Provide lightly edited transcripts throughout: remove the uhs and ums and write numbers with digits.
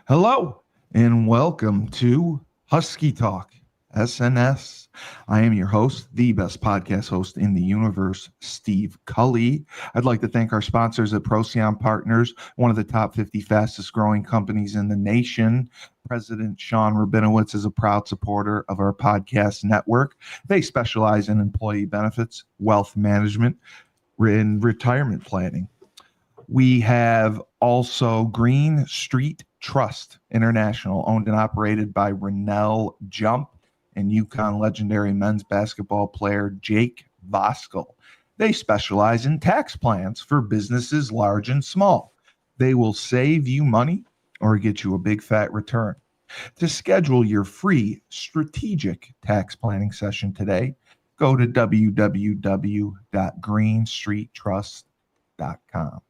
Hello and welcome to Husky Talk-SNS. I am your host, the best podcast host in the universe, Steve Cully. I'd like to thank our sponsors at Procyon Partners, one of the top 50 fastest growing companies in the nation. President Sean Rabinowitz is a proud supporter of our podcast network. They specialize in employee benefits, wealth management, and retirement planning. We have also Green Street Trust International, owned and operated by Rennell Jump and UConn legendary men's basketball player Jake Voskuhl. They specialize in tax plans for businesses large and small. They will save you money or get you a big fat return. To schedule your free strategic tax planning session today, go to www.greenstreettrust.com.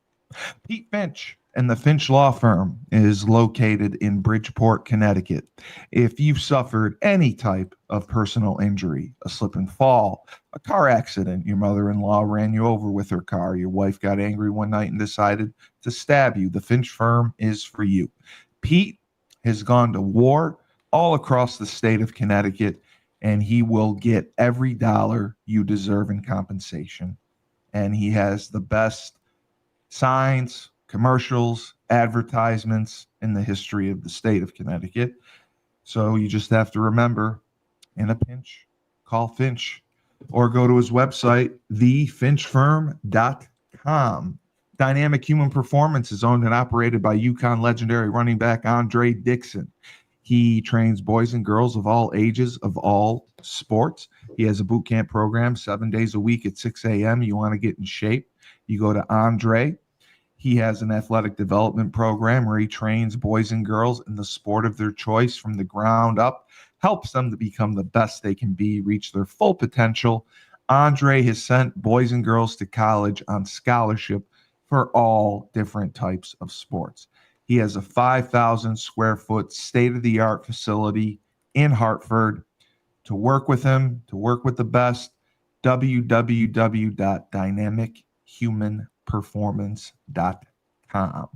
Pete Finch and the Finch Law Firm is located in Bridgeport, Connecticut. If you've suffered any type of personal injury, a slip and fall, a car accident, your mother-in-law ran you over with her car, your wife got angry one night and decided to stab you, the Finch Firm is for you. Pete has gone to war all across the state of Connecticut, and he will get every dollar you deserve in compensation. And he has the best signs, commercials, advertisements in the history of the state of Connecticut. So you just have to remember, in a pinch, call Finch or go to his website, thefinchfirm.com. Dynamic Human Performance is owned and operated by UConn legendary running back Andre Dixon. He trains boys and girls of all ages, of all sports. He has a boot camp program 7 days a week at 6 a.m. You want to get in shape, you go to Andre. He has an athletic development program where he trains boys and girls in the sport of their choice from the ground up, helps them to become the best they can be, reach their full potential. Andre has sent boys and girls to college on scholarship for all different types of sports. He has a 5,000 square foot state-of-the-art facility in Hartford. To work with him, to work with the best, www.dynamichumanperformance.com.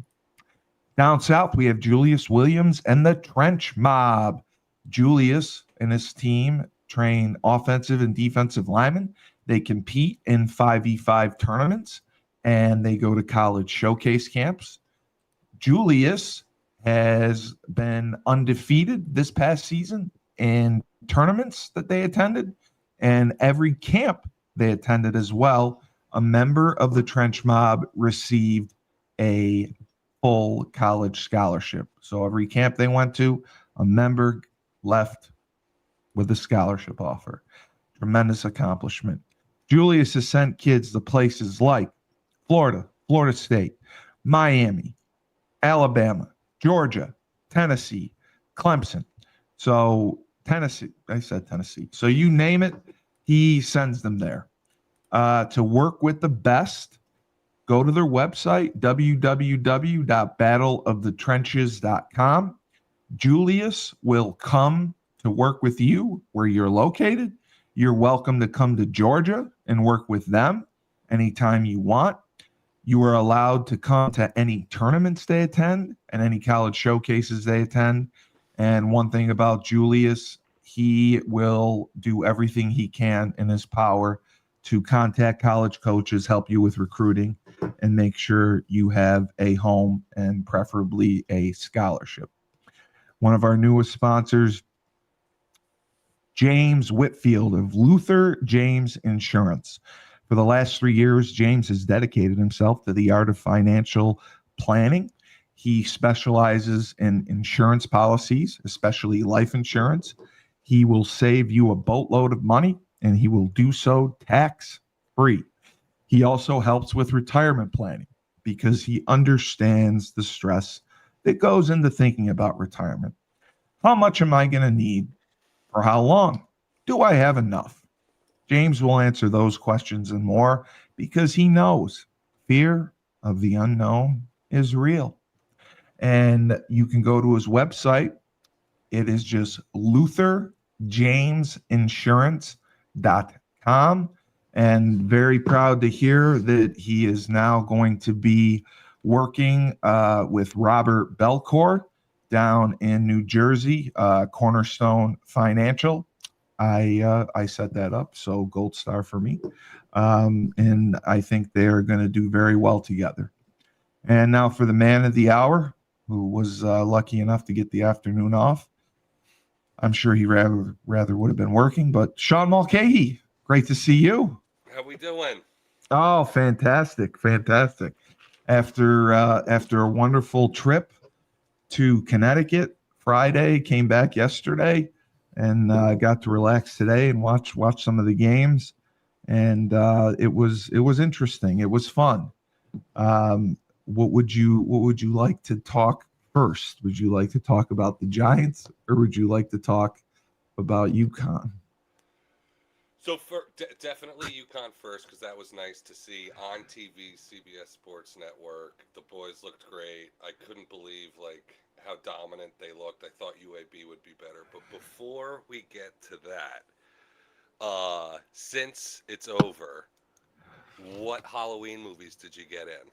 Down south, we have Julius Williams and the Trench Mob. Julius and his team train offensive and defensive linemen. They compete in 5v5 tournaments, and they go to college showcase camps. Julius has been undefeated this past season in tournaments that they attended, and every camp they attended as well. A member of the Trench Mob received a full college scholarship. So every camp they went to, a member left with a scholarship offer. Tremendous accomplishment. Julius has sent kids to places like Florida, Florida State, Miami, Alabama, Georgia, Tennessee, Clemson. So Tennessee, I said Tennessee. So you name it, he sends them there. To work with the best, go to their website, www.battleofthetrenches.com. Julius will come to work with you where you're located. You're welcome to come to Georgia and work with them anytime you want. You are allowed to come to any tournaments they attend and any college showcases they attend. And one thing about Julius, he will do everything he can in his power to contact college coaches, help you with recruiting, and make sure you have a home and preferably a scholarship. One of our newest sponsors, James Whitfield of Luther James Insurance. For the last 3 years, James has dedicated himself to the art of financial planning. He specializes in insurance policies, especially life insurance. He will save you a boatload of money, and he will do so tax-free. He also helps with retirement planning because he understands the stress that goes into thinking about retirement. How much am I going to need? For how long? Do I have enough? James will answer those questions and more because he knows fear of the unknown is real. And you can go to his website. It is just lutherjamesinsurance.com. And very proud to hear that he is now going to be working with Robert Belcourt down in New Jersey, Cornerstone Financial. I set that up, so gold star for me. And I think they're going to do very well together. And now for the man of the hour, who was lucky enough to get the afternoon off. I'm sure he rather would have been working, but Sean Mulcahy, great to see you. How we doing? Oh, fantastic. After a wonderful trip to Connecticut Friday, came back yesterday, and got to relax today and watch some of the games, and it was interesting. It was fun. What would you like to talk first? Would you like to talk about the Giants, or would you like to talk about UConn? So definitely UConn first, because that was nice to see on TV, CBS Sports Network. The boys looked great. I couldn't believe how dominant they looked. I thought UAB would be better. But before we get to that, since it's over, what Halloween movies did you get in?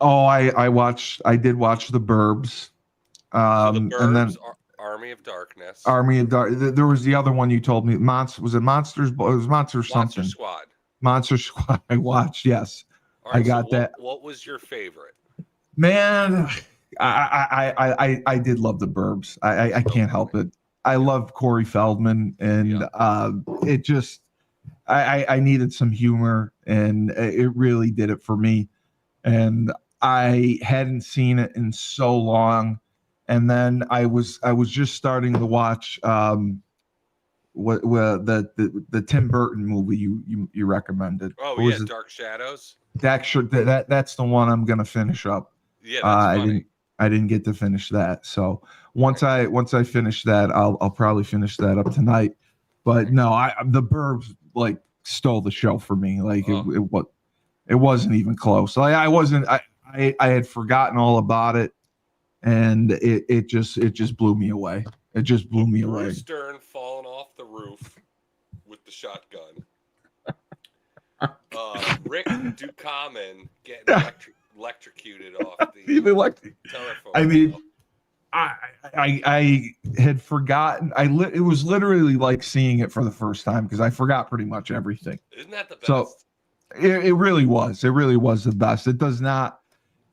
Oh, I did watch The Burbs. So The Burbs, and then Army of Darkness. Army of Dark. There was the other one you told me. Was it Monsters? It was Monster something. Monster Squad. Monster Squad. I watched. Yes, right, I got that. What was your favorite? Man, I did love The Burbs. I can't help it. I love Corey Feldman, and it just I needed some humor, and it really did it for me. And I hadn't seen it in so long, and then I was just starting to watch the Tim Burton movie you recommended. Oh yeah, Dark Shadows. That's the one I'm gonna finish up. Yeah, that's funny. I didn't get to finish that. So once I finish that, I'll probably finish that up tonight. But no, The Burbs stole the show for me. It wasn't even close. I had forgotten all about it, and it just blew me away. It just blew me away. Bruce Stern falling off the roof with the shotgun. Rick Ducommun getting electrocuted off the telephone. I mean, I had forgotten. It was literally like seeing it for the first time, because I forgot pretty much everything. Isn't that the best? So it really was. It really was the best. It does not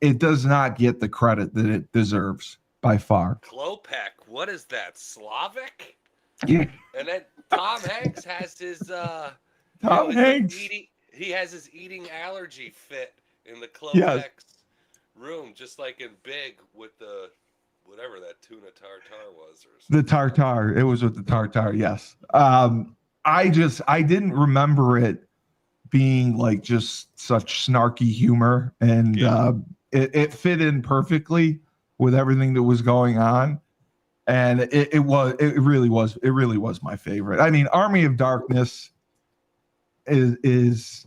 get the credit that it deserves by far. Klopek, what is that? Slavic? Yeah. And then Tom Hanks has his he has his eating allergy fit in the Klopek room, just like in Big with the whatever that tuna tartare was, or something. The tartare. It was with the tartare. Yes. I didn't remember it being just such snarky humor, and it fit in perfectly with everything that was going on, and it really was my favorite. I mean, Army of Darkness is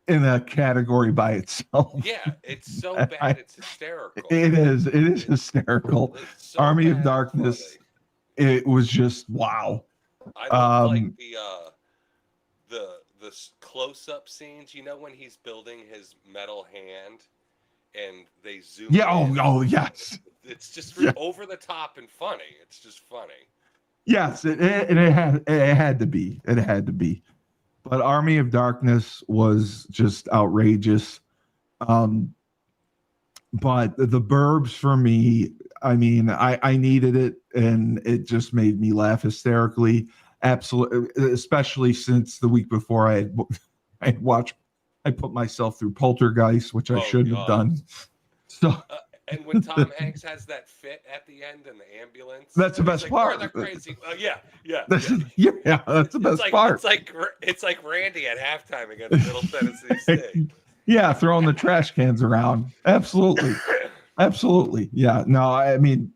in a category by itself. Yeah, it's so bad it's hysterical. It is hysterical. It's so Army of Darkness. Funny. It was just wow. I love the close-up scenes, when he's building his metal hand and they zoom in. Oh yes. It's just over the top and funny. It's just funny. Yes, it had to be. It had to be. But Army of Darkness was just outrageous. But The Burbs for me, I mean, I needed it, and it just made me laugh hysterically. Absolutely, especially since the week before I put myself through Poltergeist, which I shouldn't have done. So, and when Tom Hanks has that fit at the end in the ambulance, that's the best part. They're crazy. That's the best part. It's like Randy at halftime against Middle Tennessee State. Yeah, throwing the trash cans around. Absolutely, absolutely. Yeah. No, I mean,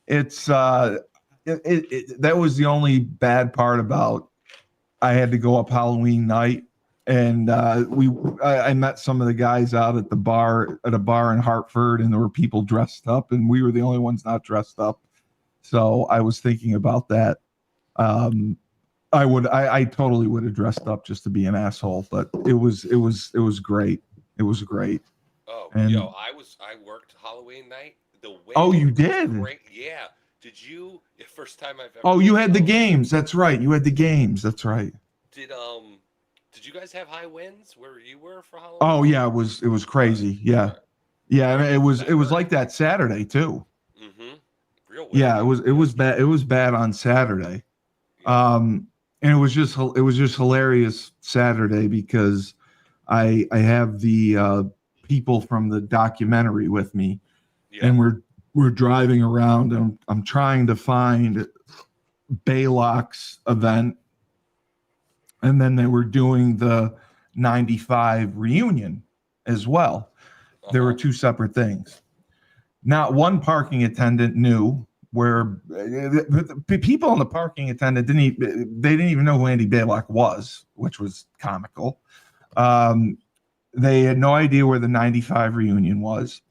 it's that was the only bad part about. I had to go up Halloween night, and I met some of the guys out at a bar in Hartford, and there were people dressed up, and we were the only ones not dressed up. So I was thinking about that. I totally would have dressed up just to be an asshole, but it was great. It was great. Oh, I worked Halloween night. The wind. Oh, you did? Yeah. Did you? First time I've ever. Oh, you had the games. That's right. You had the games. That's right. Did you guys have high winds where you were for Halloween? Oh yeah, it was crazy. Yeah. Right. Yeah, and it was like that Saturday too. Mm-hmm. Real windy. Yeah, it was bad. It was bad on Saturday. Yeah. And it was just hilarious Saturday because I have the people from the documentary with me, Yeah. and we're driving around, and I'm trying to find Baylock's event, and then they were doing the 95 reunion as well. There were two separate things. Not one parking attendant knew where the people in the parking attendant didn't even know who Andy Baylock was, which was comical. They had no idea where the 95 reunion was.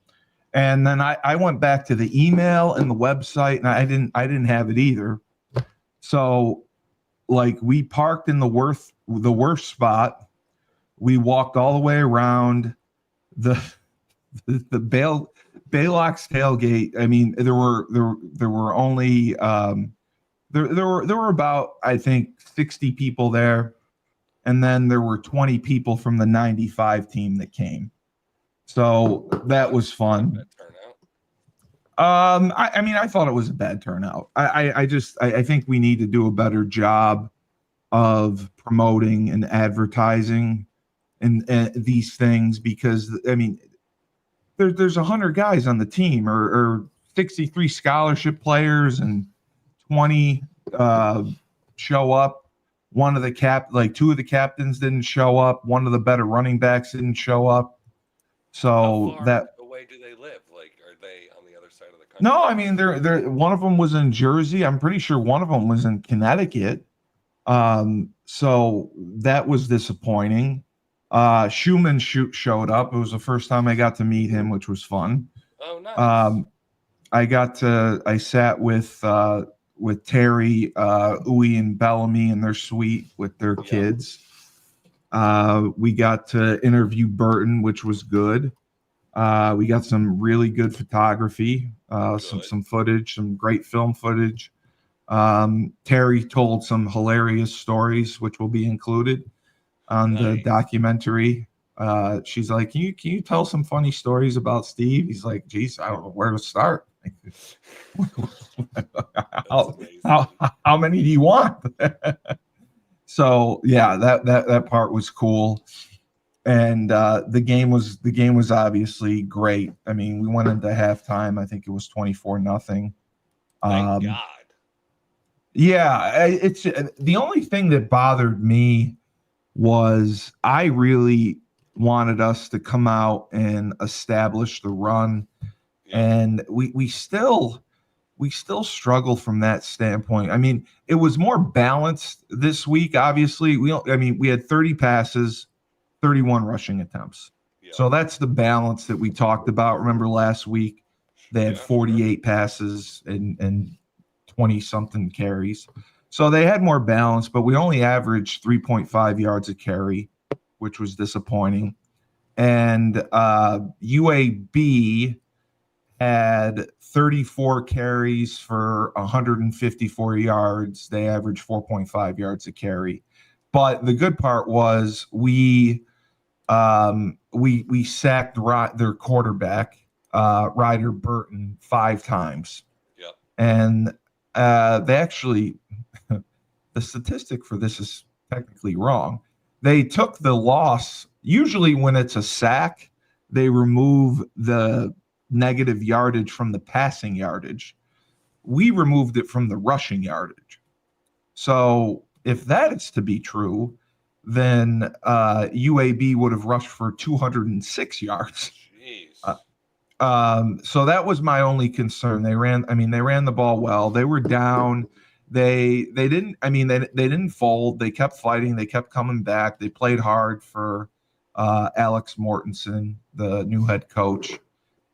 And then I went back to the email and the website, and I didn't have it either. So like we parked in the worst spot. We walked all the way around the Baylock's tailgate. I mean, there were only there were about, I think, 60 people there, and then there were 20 people from the 95 team that came. So that was fun. I mean, I thought it was a bad turnout. I think we need to do a better job of promoting and advertising and these things, because I mean, there's 100 guys on the team, or 63 scholarship players, and 20 show up. Two of the captains didn't show up. One of the better running backs didn't show up. So how far away do they live? Like, are they on the other side of the country? No, I mean, they're one of them was in Jersey. I'm pretty sure one of them was in Connecticut. So that was disappointing. Schumann showed up. It was the first time I got to meet him, which was fun. Oh, nice. I sat with Terry, Uwe, and Bellamy in their suite with their kids. We got to interview Burton, which was good. We got some really good photography, some footage, some great film footage. Terry told some hilarious stories, which will be included on the documentary. She's like, can you tell some funny stories about Steve? He's like, geez, I don't know where to start. How many do you want? So yeah, that part was cool. And the game was obviously great. I mean, we went into halftime. I think it was 24-0. Thank God. Yeah, it's the only thing that bothered me was I really wanted us to come out and establish the run, and we still struggle from that standpoint. I mean, it was more balanced this week. Obviously, we had 30 passes, 31 rushing attempts. Yeah. So that's the balance that we talked about. Remember last week, they had 48 passes and 20 something carries. So they had more balance, but we only averaged 3.5 yards a carry, which was disappointing. And UAB had 34 carries for 154 yards. They averaged 4.5 yards a carry. But the good part was we sacked their quarterback, Ryder Burton, 5 times. Yep. And they actually, the statistic for this is technically wrong. They took the loss. Usually when it's a sack, they remove the negative yardage from the passing yardage. We removed it from the rushing yardage. So if that is to be true, then UAB would have rushed for 206 yards. So that was my only concern. They ran the ball well. They were down. They didn't fold. They kept fighting. They kept coming back. They played hard for Alex Mortensen, the new head coach.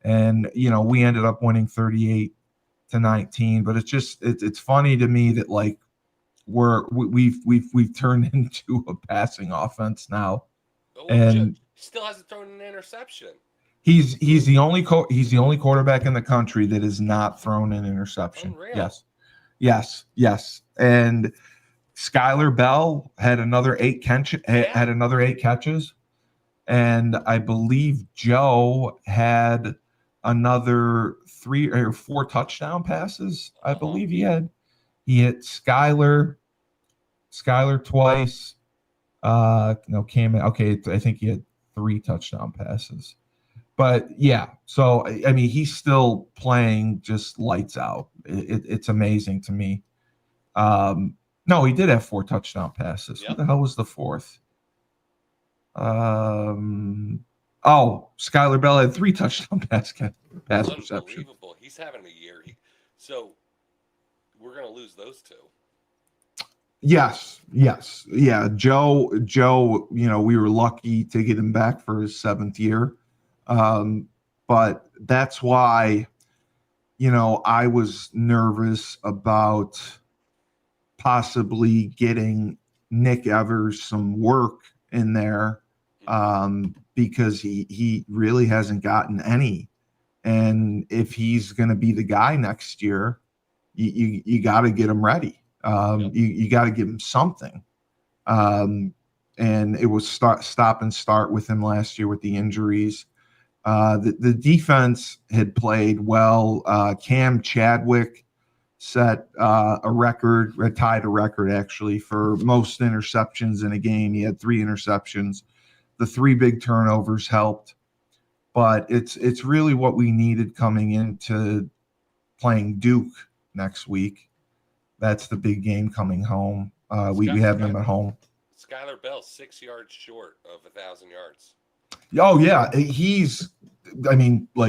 And, we ended up winning 38-19, but it's funny to me that like we've turned into a passing offense now. And still hasn't thrown an interception. He's the only quarterback in the country that has not thrown an interception. Unreal. Yes. And Skylar Bell had another 8 catches, and I believe Joe had another 3 or 4 touchdown passes. I believe he hit Skylar twice. Came in. Okay, I think he had 3 touchdown passes. But yeah, so I mean, he's still playing just lights out. It's amazing to me. No, he did have 4 touchdown passes. Yep. Who the hell was the 4th? Skylar Bell had 3 touchdown pass receptions. Unbelievable. He's having a year. So we're going to lose those 2. Yes. Yeah. Joe, we were lucky to get him back for his 7th year. But that's why, I was nervous about possibly getting Nick Evers some work in there, because he really hasn't gotten any. And if he's going to be the guy next year, you got to get him ready. You got to give him something. And it was stop and start with him last year with the injuries. The defense had played well. Cam Chadwick tied a record actually for most interceptions in a game. He had 3 interceptions. The 3 big turnovers helped, but it's really what we needed coming into playing Duke next week. That's the big game coming home. We have them at home. Skylar Bell 6 yards short of 1,000 yards. Oh yeah, he's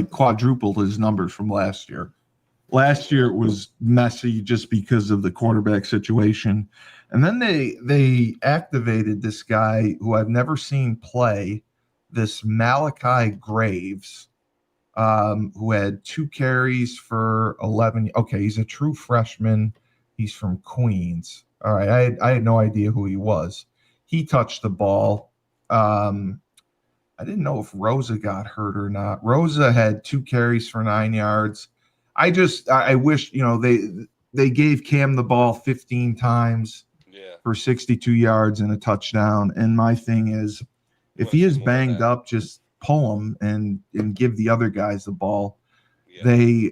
quadrupled his numbers from last year. Last year it was messy just because of the quarterback situation. And then they activated this guy who I've never seen play, this Malachi Graves, who had 2 carries for 11. Okay, he's a true freshman. He's from Queens. All right, I had no idea who he was. He touched the ball. I didn't know if Rosa got hurt or not. Rosa had 2 carries for 9 yards. I wish, they gave Cam the ball 15 times for 62 yards and a touchdown. And my thing is, if he is banged up, just pull him and give the other guys the ball. Yeah.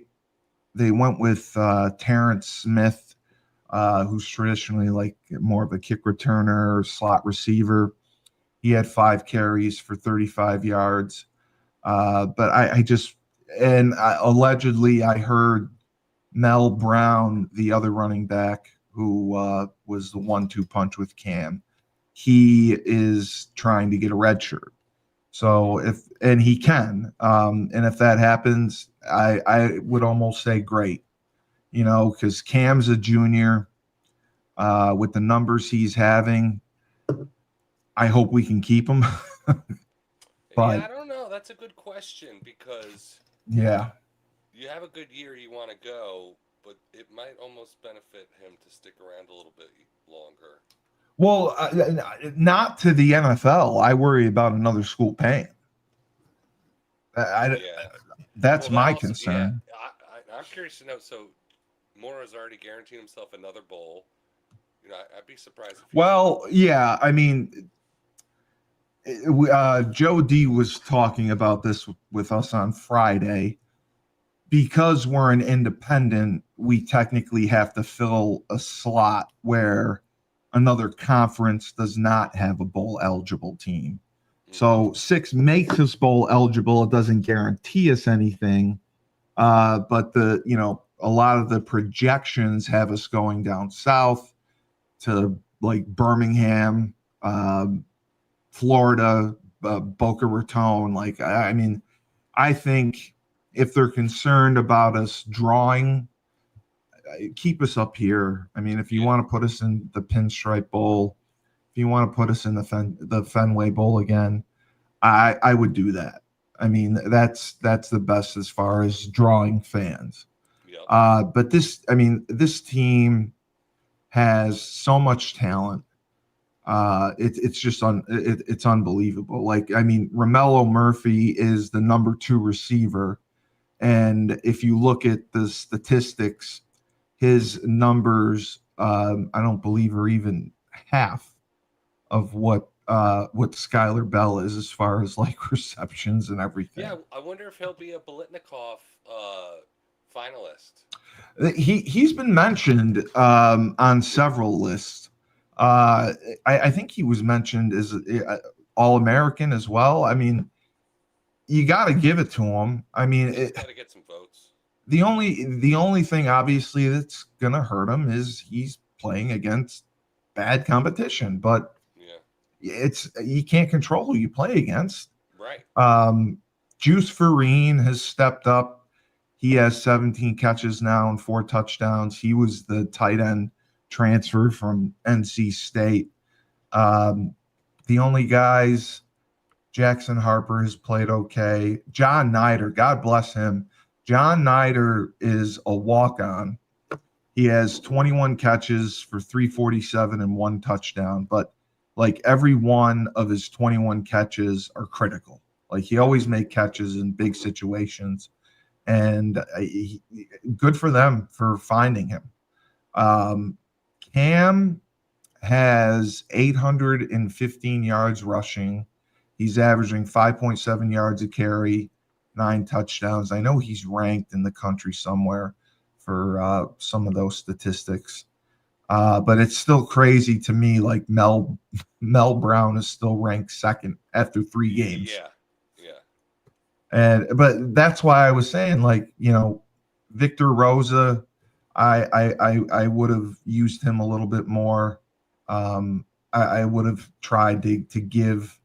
They went with Terrence Smith, who's traditionally more of a kick returner or slot receiver. He had 5 carries for 35 yards. But allegedly I heard Mel Brown, the other running back who was the 1-2 punch with Cam, he is trying to get a red shirt. So he can, and if that happens, I would almost say great, because Cam's a junior, with the numbers he's having. I hope we can keep him. But I don't know. That's a good question, because you have a good year, you want to go, but it might almost benefit him to stick around a little bit longer. Well, not to the NFL. I worry about another school paying. That's my concern. I'm curious to know. So Mora's already guaranteed himself another bowl. I'd be surprised. Joe D was talking about this with us on Friday. Because we're an independent, we technically have to fill a slot where another conference does not have a bowl eligible team. So 6 makes us bowl eligible. It doesn't guarantee us anything. But a lot of the projections have us going down south to Birmingham, Florida, Boca Raton. I think if they're concerned about us drawing, keep us up here. If you want to put us in the Pinstripe Bowl, if you want to put us in the Fenway Bowl again, I would do that. That's the best as far as drawing fans. Yep. But this team has so much talent. It's just it's unbelievable. Like, I mean, Romello Murphy is the number 2 receiver, and if you look at the statistics, his numbers, I don't believe, are even half of what Skylar Bell is as far as like receptions and everything. Yeah, I wonder if he'll be a Bolitnikov finalist. He's been mentioned on several lists. I think he was mentioned as All-American as well. I mean, you got to give it to him. I mean, got to get some votes. The only thing obviously that's gonna hurt him is he's playing against bad competition, but it's you can't control who you play against. Right. Juice Farine has stepped up. He has 17 catches now and 4 touchdowns. He was the tight end transfer from NC State. The only guys, Jackson Harper has played okay. John Nider, God bless him. John Nider is a walk-on. He has 21 catches for 347 and 1 touchdown, but like every one of his 21 catches are critical. Like he always make catches in big situations, and good for them for finding him. Cam has 815 yards rushing. He's averaging 5.7 yards a carry, 9 touchdowns. I know he's ranked in the country somewhere for some of those statistics. But it's still crazy to me. Like Mel Brown is still ranked second after 3 games. Yeah. But that's why I was saying, like, you know, Victor Rosa, I would have used him a little bit more. I would have tried to give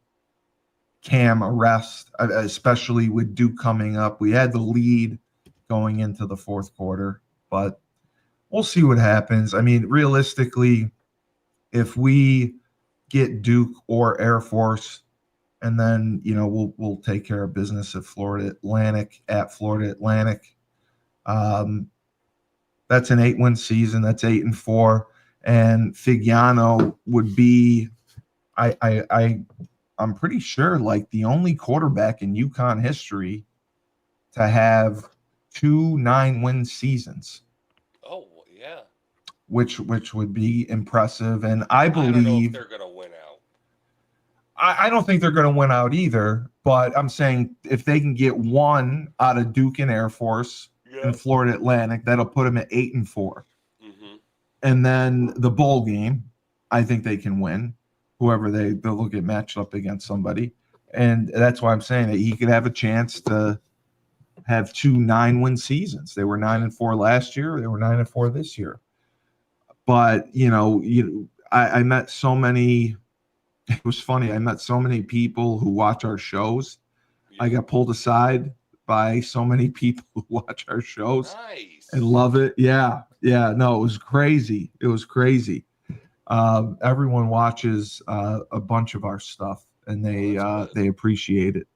Cam a rest, especially with Duke coming up. We had the lead going into the 4th quarter, but we'll see what happens. I mean, realistically, if we get Duke or Air Force, and then, you know, we'll take care of business at Florida Atlantic. That's an 8-win season. That's 8-4, and Figiano would be, I'm pretty sure, like the only quarterback in UConn history to have 2 9-win seasons. Oh yeah. Which would be impressive, and I believe I don't know if they're gonna win out. I don't think they're going to win out either, but I'm saying if they can get one out of Duke and Air Force and Florida Atlantic, that'll put them at 8-4. Mm-hmm. And then the bowl game, I think they can win. Whoever they'll get matched up against somebody, and that's why I'm saying that he could have a chance to have 2 9-win seasons. They were 9-4 last year. They were 9-4 this year. But I met so many. It was funny. I met so many people who watch our shows. Yeah. I got pulled aside by so many people who watch our shows and love it. Yeah. No, it was crazy. Everyone watches a bunch of our stuff, and they appreciate it.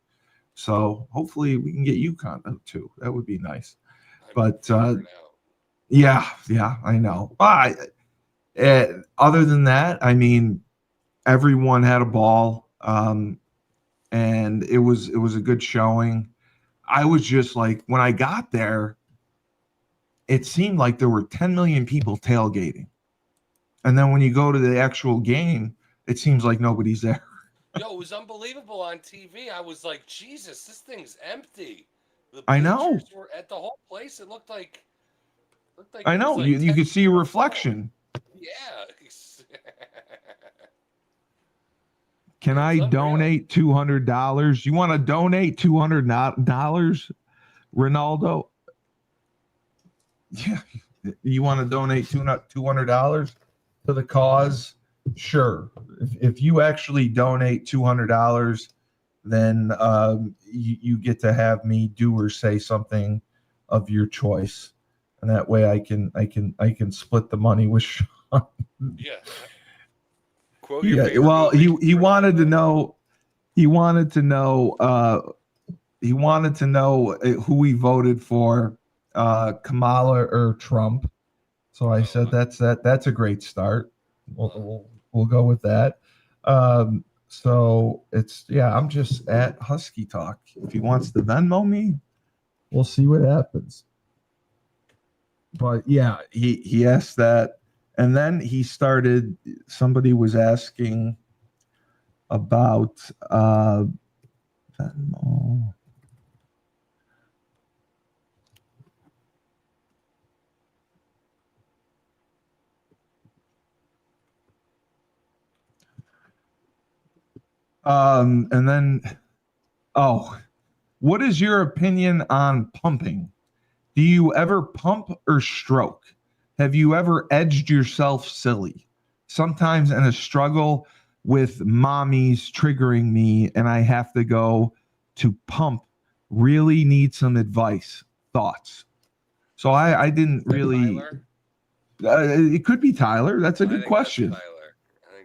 So hopefully we can get UConn too. That would be nice. But yeah, I know. Other than that, I mean, everyone had a ball, and it was a good showing. I was just like, when I got there, it seemed like there were 10 million people tailgating. And then when you go to the actual game, it seems like nobody's there. Yo, it was unbelievable on TV. I was like, Jesus, this thing's empty. I know. Were at the whole place. It looked like I know. Like you could see a reflection. Yeah. Can I donate $200? You want to donate $200, Ronaldo? Yeah. You want to donate $200 to the cause? Sure. If you actually donate $200, then you get to have me do or say something of your choice, and that way I can split the money with Sean. Yeah. Yeah. Well, he wanted to know. He wanted to know who he voted for, Kamala or Trump. So I said that's a great start. We'll go with that. So I'm just at Husky Talk. If he wants to Venmo me, we'll see what happens. But yeah, he asked that, and then somebody was asking about Venmo. And then, what is your opinion on pumping? Do you ever pump or stroke? Have you ever edged yourself silly? Sometimes in a struggle with mommies triggering me and I have to go to pump, really need some advice, thoughts. So I didn't really. It could be Tyler. That's a good question.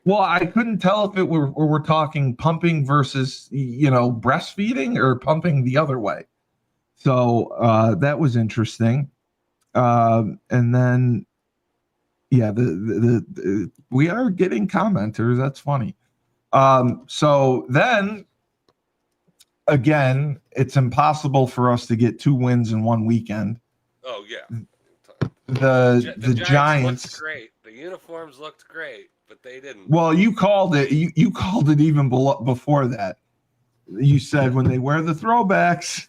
Well, I couldn't tell if we're talking pumping versus breastfeeding or pumping the other way. So that was interesting. And then, we are getting commenters. That's funny. So then, again, it's impossible for us to get 2 wins in one weekend. Oh yeah. The Giants looked great. The uniforms looked great, but they didn't. Well, you called it. You called it even before that. You said when they wear the throwbacks.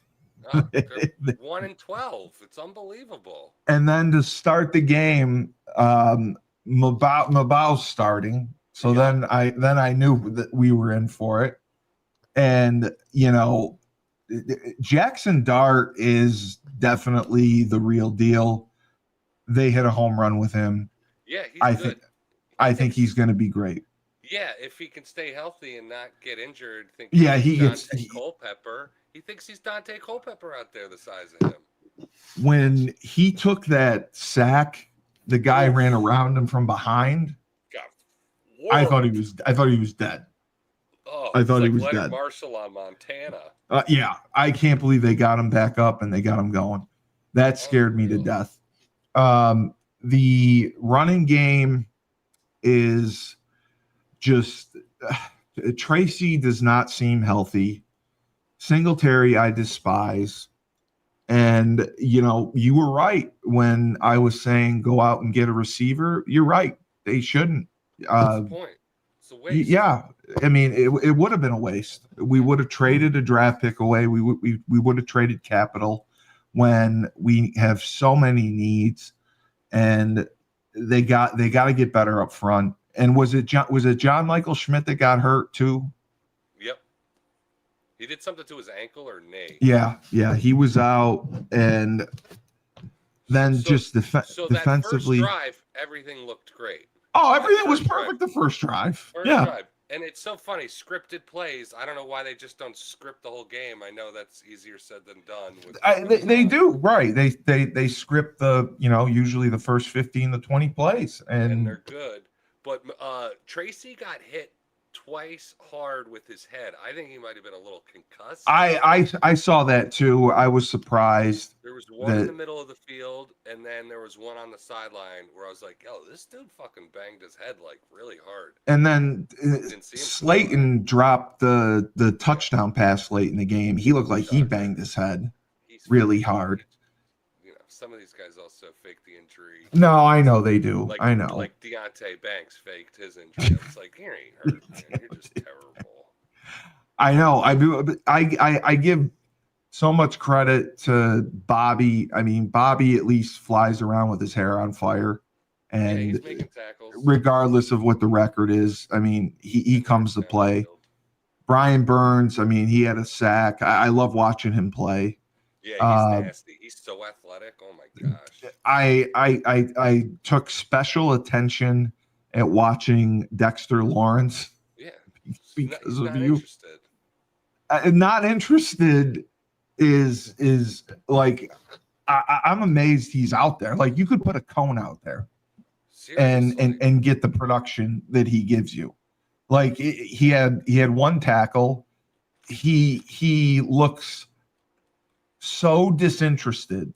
1-12. It's unbelievable. And then to start the game, Mabau's starting. So then I knew that we were in for it. And Jackson Dart is definitely the real deal. They hit a home run with him. Yeah, he's good. I think he's going to be great. Yeah, if he can stay healthy and not get injured. Culpepper. He thinks he's Dante Culpepper out there the size of him. When he took that sack, the guy ran around him from behind. I thought he was dead. Oh, I thought he was Leonard dead. Marshall on Montana. Yeah, I can't believe they got him back up and they got him going. That scared me to death. The running game is just Tracy does not seem healthy. Singletary, I despise. And, you were right when I was saying go out and get a receiver. You're right. They shouldn't. What's the point? It's a waste. Yeah. I mean, it would have been a waste. We would have traded a draft pick away. We would have traded capital when we have so many needs, and they got to get better up front. And was it John Michael Schmidt that got hurt too? Yep. He did something to his ankle or knee. Yeah, he was out, and then defensively. That first drive, everything looked great. Oh, everything was perfect the first drive. Drive. And it's so funny, scripted plays. I don't know why they just don't script the whole game. I know that's easier said than done. They do, right. They script usually the first 15 to 20 plays. And they're good. But Tracy got hit twice hard with his head. I think he might have been a little concussed. I saw that too. I was surprised. There was one in the middle of the field, and then there was one on the sideline where I was like, "Yo, this dude fucking banged his head like really hard." And then Slayton dropped the touchdown pass late in the game. He looked like he banged his head really hard. Some of these guys also fake the injury. No, I know they do. I know. Like Deontay Banks faked his injury. It's like, you ain't hurt, man. You're just terrible. I know. I do. I give so much credit to Bobby. I mean, Bobby at least flies around with his hair on fire. And he's making tackles. Regardless of what the record is, I mean, he comes to play. Brian Burns, I mean, he had a sack. I love watching him play. Yeah, he's nasty. He's so athletic. Oh my gosh. I took special attention at watching Dexter Lawrence. Yeah, because of not you. Interested. Not interested is like I'm amazed he's out there. Like you could put a cone out there. Seriously? and get the production that he gives you. Like he had one tackle. He looks so disinterested.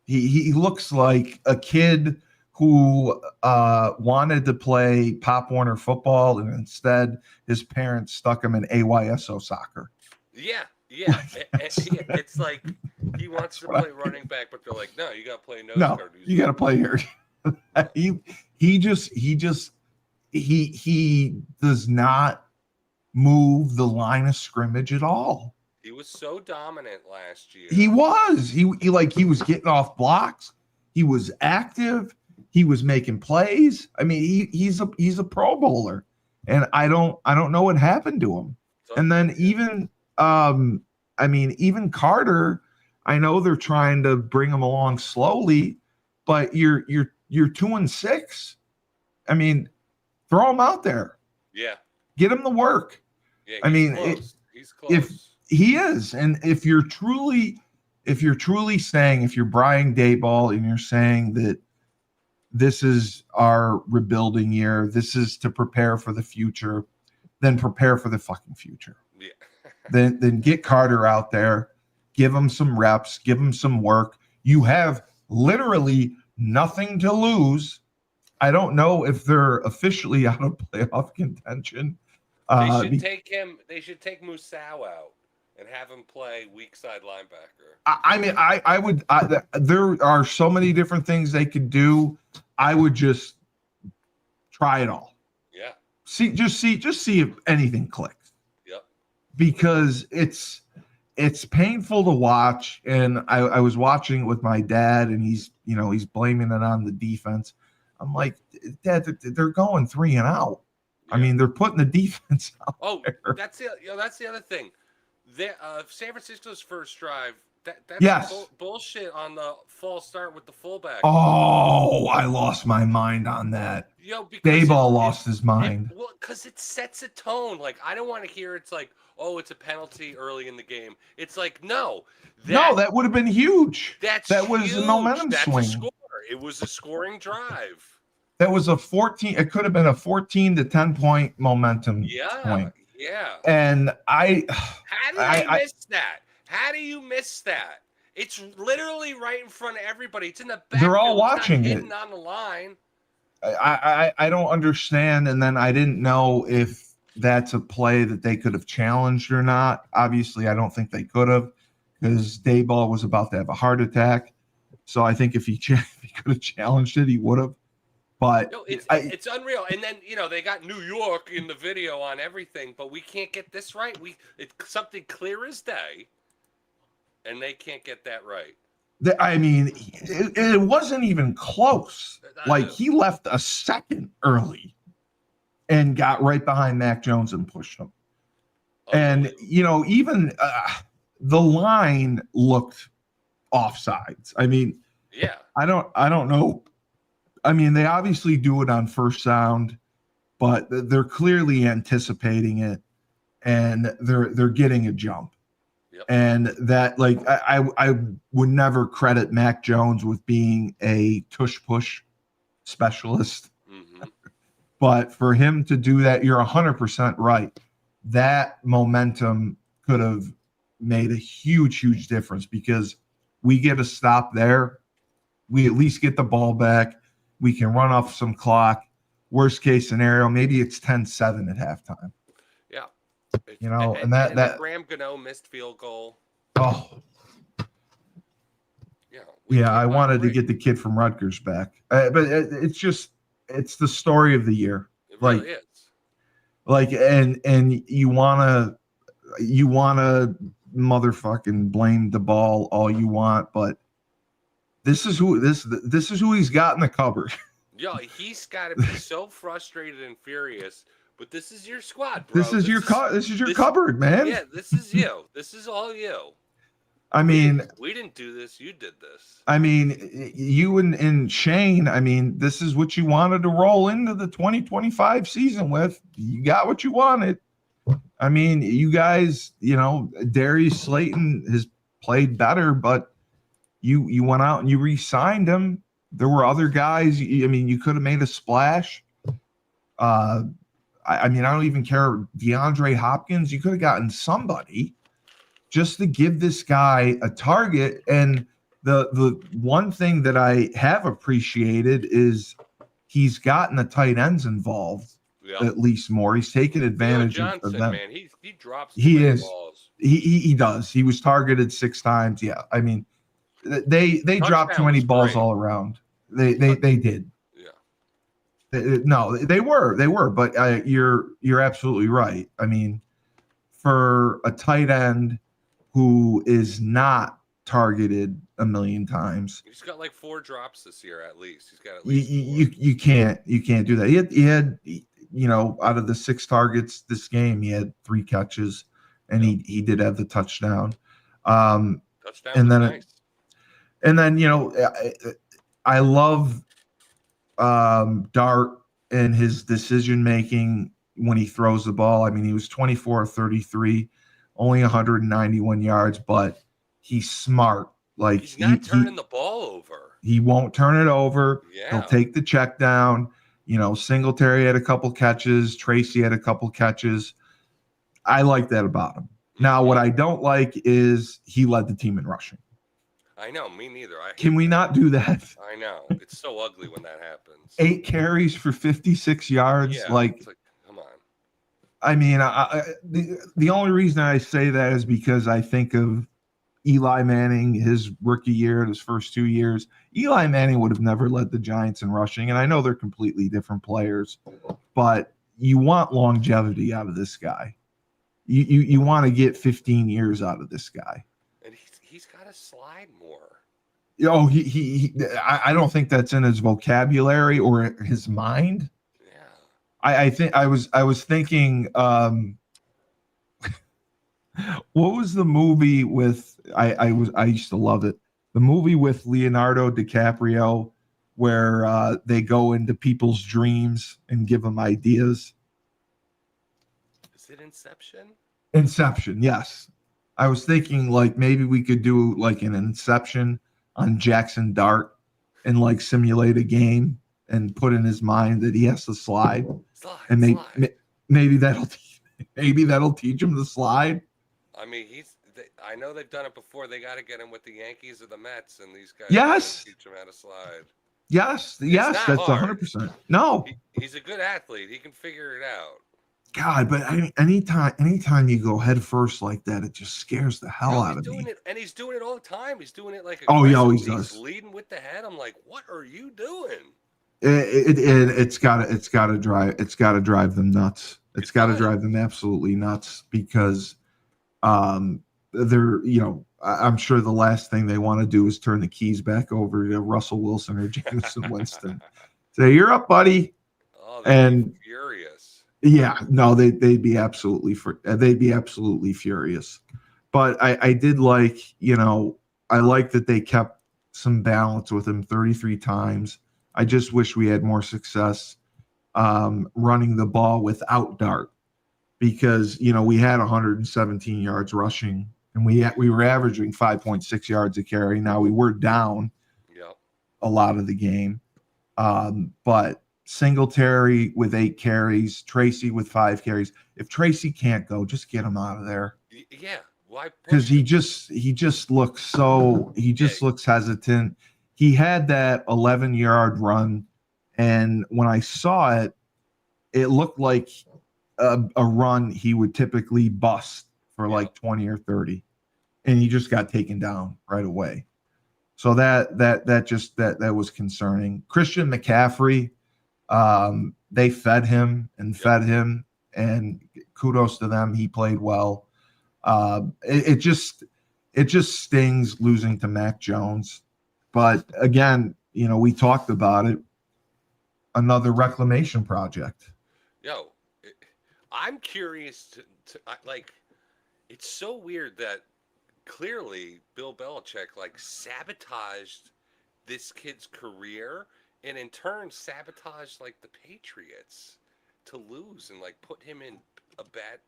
He looks like a kid who wanted to play Pop Warner football, and instead his parents stuck him in AYSO soccer. Yeah. It's like he wants to play running back, but they're like, no, you got to play nose guard. You got to play here. he does not move the line of scrimmage at all. He was so dominant last year. He was. He was getting off blocks. He was active. He was making plays. I mean, he's a Pro Bowler, and I don't know what happened to him. And then even Carter, I know they're trying to bring him along slowly, but you're 2-6. I mean, throw him out there. Yeah. Get him to work. Yeah, he's close. If he is, and if you're truly saying, if you're Brian Daboll and you're saying that this is our rebuilding year, this is to prepare for the future, then prepare for the fucking future. Yeah. then get Carter out there, give him some reps, give him some work. You have literally nothing to lose. I don't know if they're officially out of playoff contention. They should take Musau out and have him play weak side linebacker. I would. There are so many different things they could do. I would just try it all. Yeah. Just see if anything clicks. Yep. Because it's painful to watch, and I was watching it with my dad, and he's blaming it on the defense. I'm like, Dad, they're going 3 and out. Yeah. I mean, they're putting the defense out there. That's the other thing. San Francisco's first drive, that's yes. Bullshit on the false start with the fullback. Oh, I lost my mind on that. Daboll lost his mind. Well, because it sets a tone. Like, I don't want to hear it's like, oh, it's a penalty early in the game. It's like, no. That would have been huge. That was a momentum swing. A score. It was a scoring drive. That was a 14. It could have been a 14 to 10 point momentum swing. Yeah. And how do you miss that? How do you miss that? It's literally right in front of everybody. It's in the back. They're all watching it. Hidden on the line. I don't understand. And then I didn't know if that's a play that they could have challenged or not. Obviously, I don't think they could have, because Daboll was about to have a heart attack. So I think if he could have challenged it, he would have. But no, it's unreal. And then, they got New York in the video on everything, but we can't get this right. It's something clear as day, and they can't get that right. I mean, it wasn't even close. Like, he left a second early and got right behind Mac Jones and pushed him. And, even the line looked offsides. I mean, yeah, I don't know. I mean, they obviously do it on first sound, but they're clearly anticipating it, and they're getting a jump. Yep. And that, like, I would never credit Mac Jones with being a tush push specialist. Mm-hmm. But for him to do that, you're 100% right. That momentum could have made a huge, huge difference, because we get a stop there. We at least get the ball back. We can run off some clock. Worst case scenario, maybe it's 10-7 at halftime. Yeah. And that Graham Gano missed field goal. Oh. Yeah, I wanted to get the kid from Rutgers back. But it's the story of the year. It really is. Like, and you wanna motherfucking blame the ball all you want, but this is who he's got in the cupboard. Yo, he's got to be so frustrated and furious. But this is your squad, bro. This is your cupboard, man. Yeah, this is you. This is all you. I mean, we didn't do this. You did this. I mean, you and Shane. I mean, this is what you wanted to roll into the 2025 season with. You got what you wanted. I mean, you guys. Darius Slayton has played better, but you went out and you re-signed him. There were other guys. I mean, you could have made a splash. I mean, I don't even care. DeAndre Hopkins, you could have gotten somebody just to give this guy a target. And The one thing that I have appreciated is he's gotten the tight ends involved at least more. He's taken advantage of them. Man, he drops too many balls. He does. He was targeted 6 times. Yeah, I mean, they dropped too many balls all around. They did. Yeah. No, they were. But you're absolutely right. I mean, for a tight end who is not targeted a million times, he's got like 4 drops this year at least. He's got at least you can't do that. He had out of the 6 targets this game, he had 3 catches, and he did have the touchdown. Touchdown and then nice. And then I love Dart and his decision making when he throws the ball. I mean, he was 24 of 33, only 191 yards, but he's smart. Like he's not turning the ball over. He won't turn it over. Yeah. He'll take the check down. Singletary had a couple catches. Tracy had a couple catches. I like that about him. Now, what I don't like is he led the team in rushing. I know, me neither. Can we not do that? I know. It's so ugly when that happens. 8 carries for 56 yards. Yeah, like, come on. I mean, the only reason I say that is because I think of Eli Manning, his rookie year, his first 2 years. Eli Manning would have never led the Giants in rushing, and I know they're completely different players, but you want longevity out of this guy. You want to get 15 years out of this guy. And he's got to slide more. I don't think that's in his vocabulary or his mind. Yeah. I think I was thinking what was the movie with I used to love it. The movie with Leonardo DiCaprio where they go into people's dreams and give them ideas. Is it Inception? Inception, yes. I was thinking like maybe we could do like an Inception on Jackson Dart and like simulate a game and put in his mind that he has to slide. And maybe that'll teach him to slide. I mean, I know they've done it before. They got to get him with the Yankees or the Mets, and these guys teach him how to slide. Yes, that's 100%. No, he's a good athlete. He can figure it out. God, but anytime you go head first like that, it just scares the hell out of me. And he's doing it all the time. He's doing it like he always does. He's leading with the head. I'm like, what are you doing? It's gotta drive them nuts. It's gotta drive them absolutely nuts because they're I'm sure the last thing they want to do is turn the keys back over to Russell Wilson or Jameson Winston. Say, you're up, buddy. Oh, they'd be furious. Yeah, no, they'd be absolutely furious. But I did like, I like that they kept some balance with him 33 times. I just wish we had more success running the ball without Dart because, we had 117 yards rushing and we were averaging 5.6 yards a carry. Now we were down a lot of the game. But Singletary with 8 carries, Tracy with 5 carries. If Tracy can't go, just get him out of there. Yeah. Why? Because he just looks looks hesitant. He had that 11-yard run, and when I saw it, it looked like a run he would typically bust for like 20 or 30, and he just got taken down right away. So that was concerning. Christian McCaffrey, they fed him, and kudos to them. He played well. It just stings losing to Mac Jones. But again, we talked about it. Another reclamation project. I'm curious to like. It's so weird that clearly Bill Belichick sabotaged this kid's career, and in turn sabotaged the Patriots to lose and put him in a bad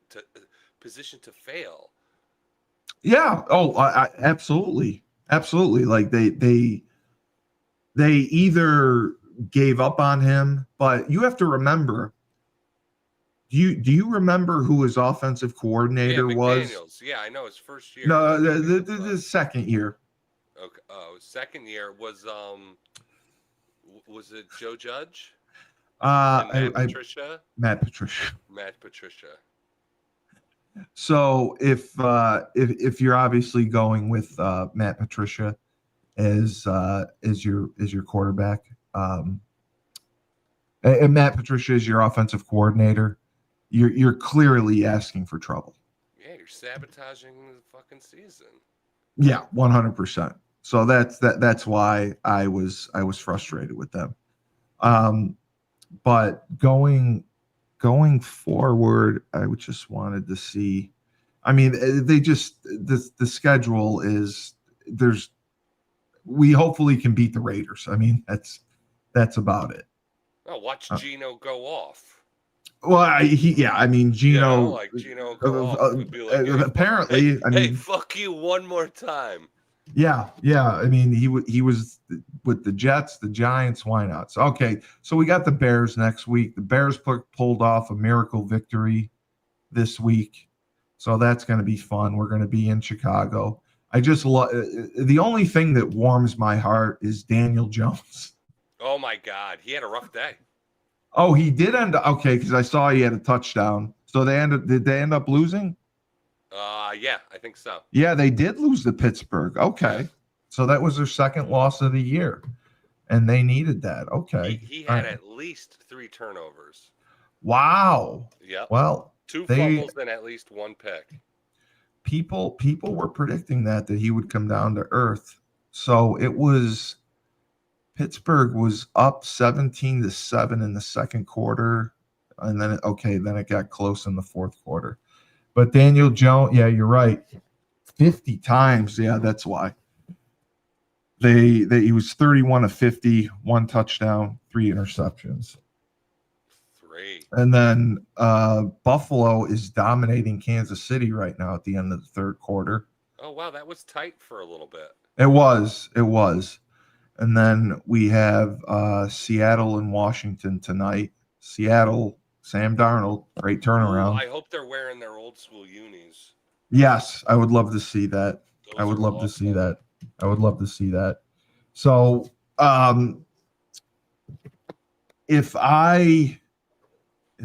position to fail. Yeah. Oh, absolutely. Like they either gave up on him, but you have to remember. Do you remember who his offensive coordinator was? Yeah, I know his first year. No, the second year. Okay. Oh, second year was it Joe Judge and Matt I Patricia? Matt Patricia. Matt Patricia. So if you're obviously going with Matt Patricia as your quarterback, and Matt Patricia is your offensive coordinator, you're clearly asking for trouble. Yeah, you're sabotaging the fucking season. Yeah, 100%. So that's why I was frustrated with them. Um, but going forward, I would just wanted to see. I mean, they just the schedule is there's we hopefully can beat the Raiders. I mean, that's about it. Oh, watch Uh, Gino go off. well, I mean, Gino. Like Gino go off. It'd be like, Apparently, I hey, mean, fuck you one more time. yeah. I mean, he was with the Jets, the Giants. Why not? So okay, so we got the Bears next week. The Bears pulled off a miracle victory this week, so that's going to be fun. We're going to be in Chicago. I just love the only thing that warms my heart is Daniel Jones. Oh my God, he had a rough day. Oh, he did end up okay because I saw he had a touchdown. So did they end up losing? Yeah, I think so. Yeah, they did lose to Pittsburgh. Yeah. Okay. So that was their second loss of the year. And they needed that. Okay. He All had right. at least 3 turnovers. Wow. Yep. Well, 2 they fumbles and at least 1 pick. people were predicting that he would come down to earth. So it was Pittsburgh was up 17-7 in the second quarter. And then then it got close in the fourth quarter. But Daniel Jones, yeah, you're right. 50 times. Yeah, that's why. He was 31 of 50, 1 touchdown, 3 interceptions. 3. And then Buffalo is dominating Kansas City right now at the end of the third quarter. Oh wow, that was tight for a little bit. It was. And then we have Seattle and Washington tonight. Seattle, Sam Darnold, great turnaround. Ooh, I hope they're wearing their old school unis. Yes, I would love to see that. Those I would are love to awesome. see that. I would love to see that. So, if I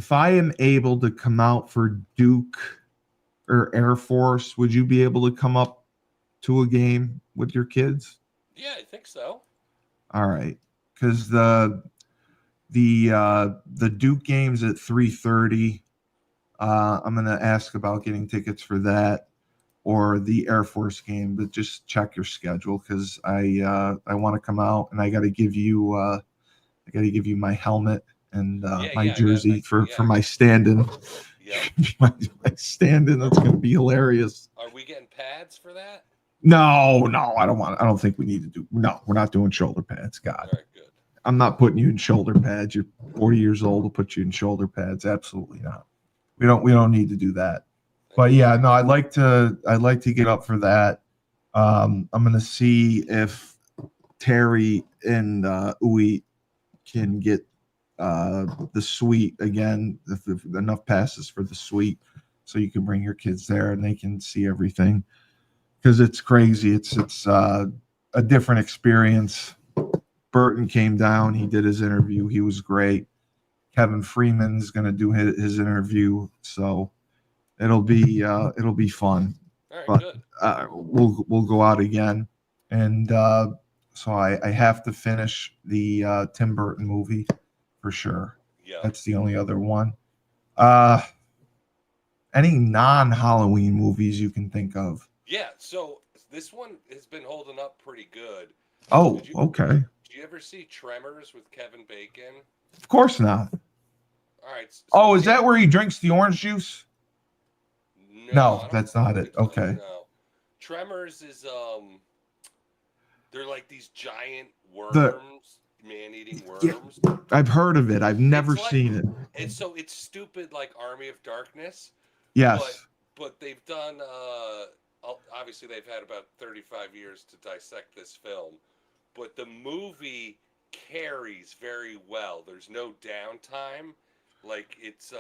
am able to come out for Duke or Air Force, would you be able to come up to a game with your kids? Yeah, I think so. All right, because the Duke game's at 3:30. I'm gonna ask about getting tickets for that or the Air Force game, but just check your schedule because I want to come out and I got to give you my helmet and my jersey for my stand-in. Yep. my stand-in. That's gonna be hilarious. Are we getting pads for that? No, I don't want. I don't think we need to do. No, we're not doing shoulder pads. God, All right, good. I'm not putting you in shoulder pads. You're 40 years old to put you in shoulder pads. Absolutely not. We don't need to do that. But yeah, no, I'd like to get up for that. I'm gonna see if Terry and Uwe can get the suite again, if enough passes for the suite, so you can bring your kids there and they can see everything. Because it's crazy. It's a different experience. Burton came down. He did his interview. He was great. Kevin Freeman's going to do his interview. So it'll be fun. All right, But good. we'll go out again. And so I have to finish the Tim Burton movie for sure. Yeah. That's the only other one. Any non-Halloween movies you can think of? Yeah, so this one has been holding up pretty good. Oh, okay. Did you ever see Tremors with Kevin Bacon? Of course not. All right. So Oh, is that where he drinks the orange juice? No, that's not it. Okay. No. Tremors is they're like these giant worms, man-eating worms. Yeah, I've heard of it. I've never seen it. And so it's stupid like Army of Darkness. Yes. But they've done obviously they've had about 35 years to dissect this film, but the movie carries very well. There's no downtime. Like it's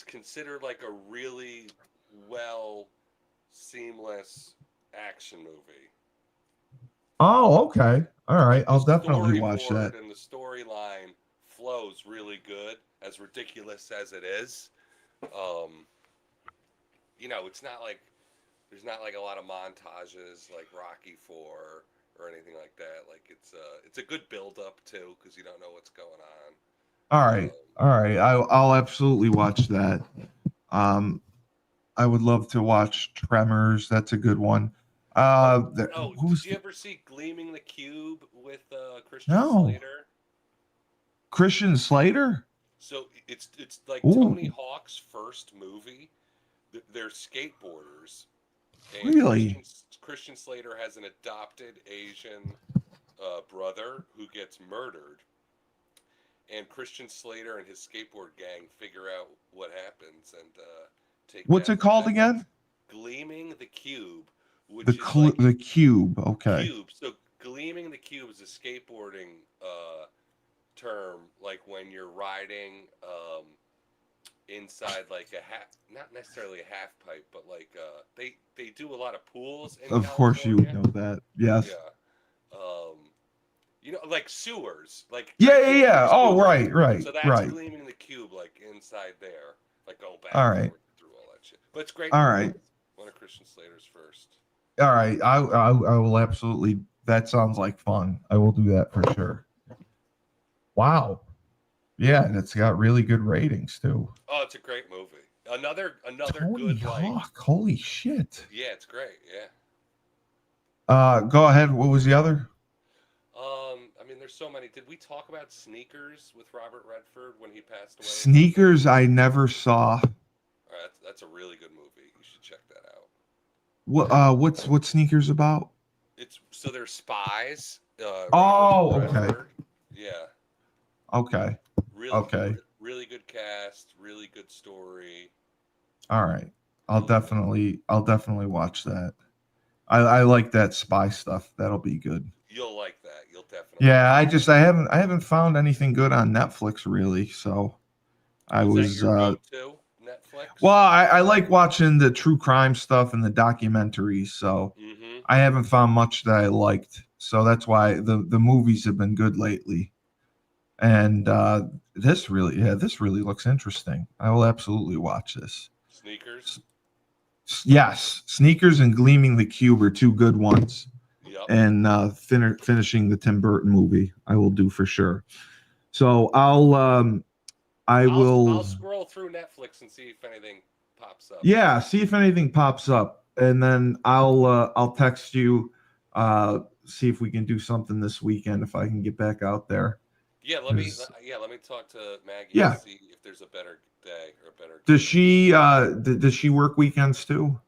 considered like a really well seamless action movie. Oh, okay. All right. I'll The definitely watch that. storyboard and the storyline flows really good, as ridiculous as it is. Um, it's not like there's not like a lot of montages like Rocky Four or anything like that. Like it's a good build up too, because you don't know what's going on. All right. All right. I'll absolutely watch that. Um, I would love to watch Tremors. That's a good one. Did Who's you ever see Gleaming the Cube with Christian no Slater? Christian Slater? So it's like Ooh, Tony Hawk's first movie. They're skateboarders, and really? Christian Slater has an adopted Asian brother who gets murdered, and Christian Slater and his skateboard gang figure out what happens and take What's down it the called bad again? guys. Gleaming the Cube, which is like The Cube. Okay. cube. So Gleaming the Cube is a skateboarding term, like when you're riding inside like a half, not necessarily a half pipe, but like they do a lot of pools in Of course you would California. know that. Yes. Yeah. Like sewers, like Yeah, yeah, gigantic yeah. Oh, sewers. right, right, So that's right. Gleaming the Cube, like inside there, like going back All and right. forth through all that shit. But it's great. All Movie. right. One of Christian Slater's first. All right. I will absolutely. That sounds like fun. I will do that for sure. Wow. Yeah, and it's got really good ratings too. Oh, it's a great movie. Another Tony good Hawk. Holy shit. Yeah, it's great. Yeah. Go ahead. What was the other? There's so many. Did we talk about Sneakers with Robert Redford when he passed away? Sneakers I never saw. All right, that's a really good movie. You should check that out. What's Sneakers about? So they're spies. Oh, Robert okay. Redford. Yeah. Okay. Really good cast, really good story. All right. I'll definitely watch that. I like that spy stuff. That'll be good. You'll like that. You'll definitely. Yeah, I haven't found anything good on Netflix really. So I was that your go-to Netflix? Well, I like watching the true crime stuff and the documentaries. So I haven't found much that I liked. So that's why the movies have been good lately. And this really looks interesting. I will absolutely watch this. Sneakers? Yes, Sneakers and Gleaming the Cube are two good ones. Yep. And finishing the Tim Burton movie, I will do for sure. So I'll scroll through Netflix and see if anything pops up. Yeah, see if anything pops up, and then I'll text you. See if we can do something this weekend if I can get back out there. Yeah, let me talk to Maggie Yeah. and see if there's a better day or a better. Does she work weekends too?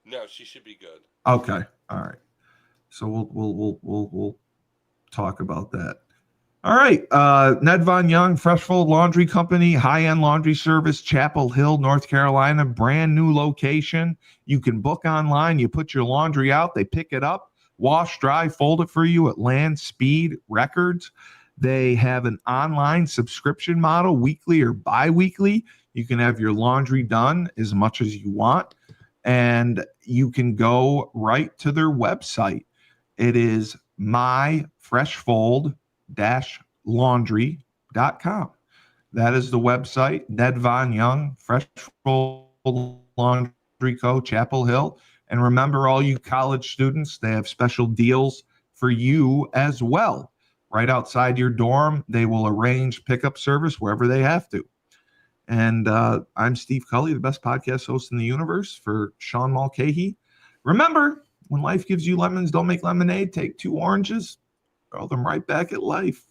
No, she should be good. Okay, all right. So we'll talk about that. All right, Ned Von Young, Fresh Fold Laundry Company, high-end laundry service, Chapel Hill, North Carolina, brand new location. You can book online. You put your laundry out, they pick it up, wash, dry, fold it for you at Land Speed Records. They have an online subscription model, weekly or bi-weekly. You can have your laundry done as much as you want, and you can go right to their website. It is myfreshfold-laundry.com. That is the website. Ned Von Young, Fresh Fold Laundry Co., Chapel Hill. And remember, all you college students, they have special deals for you as well. Right outside your dorm, they will arrange pickup service wherever they have to. And I'm Steve Cully, the best podcast host in the universe, for Sean Mulcahy. Remember, when life gives you lemons, don't make lemonade. Take 2 oranges, throw them right back at life.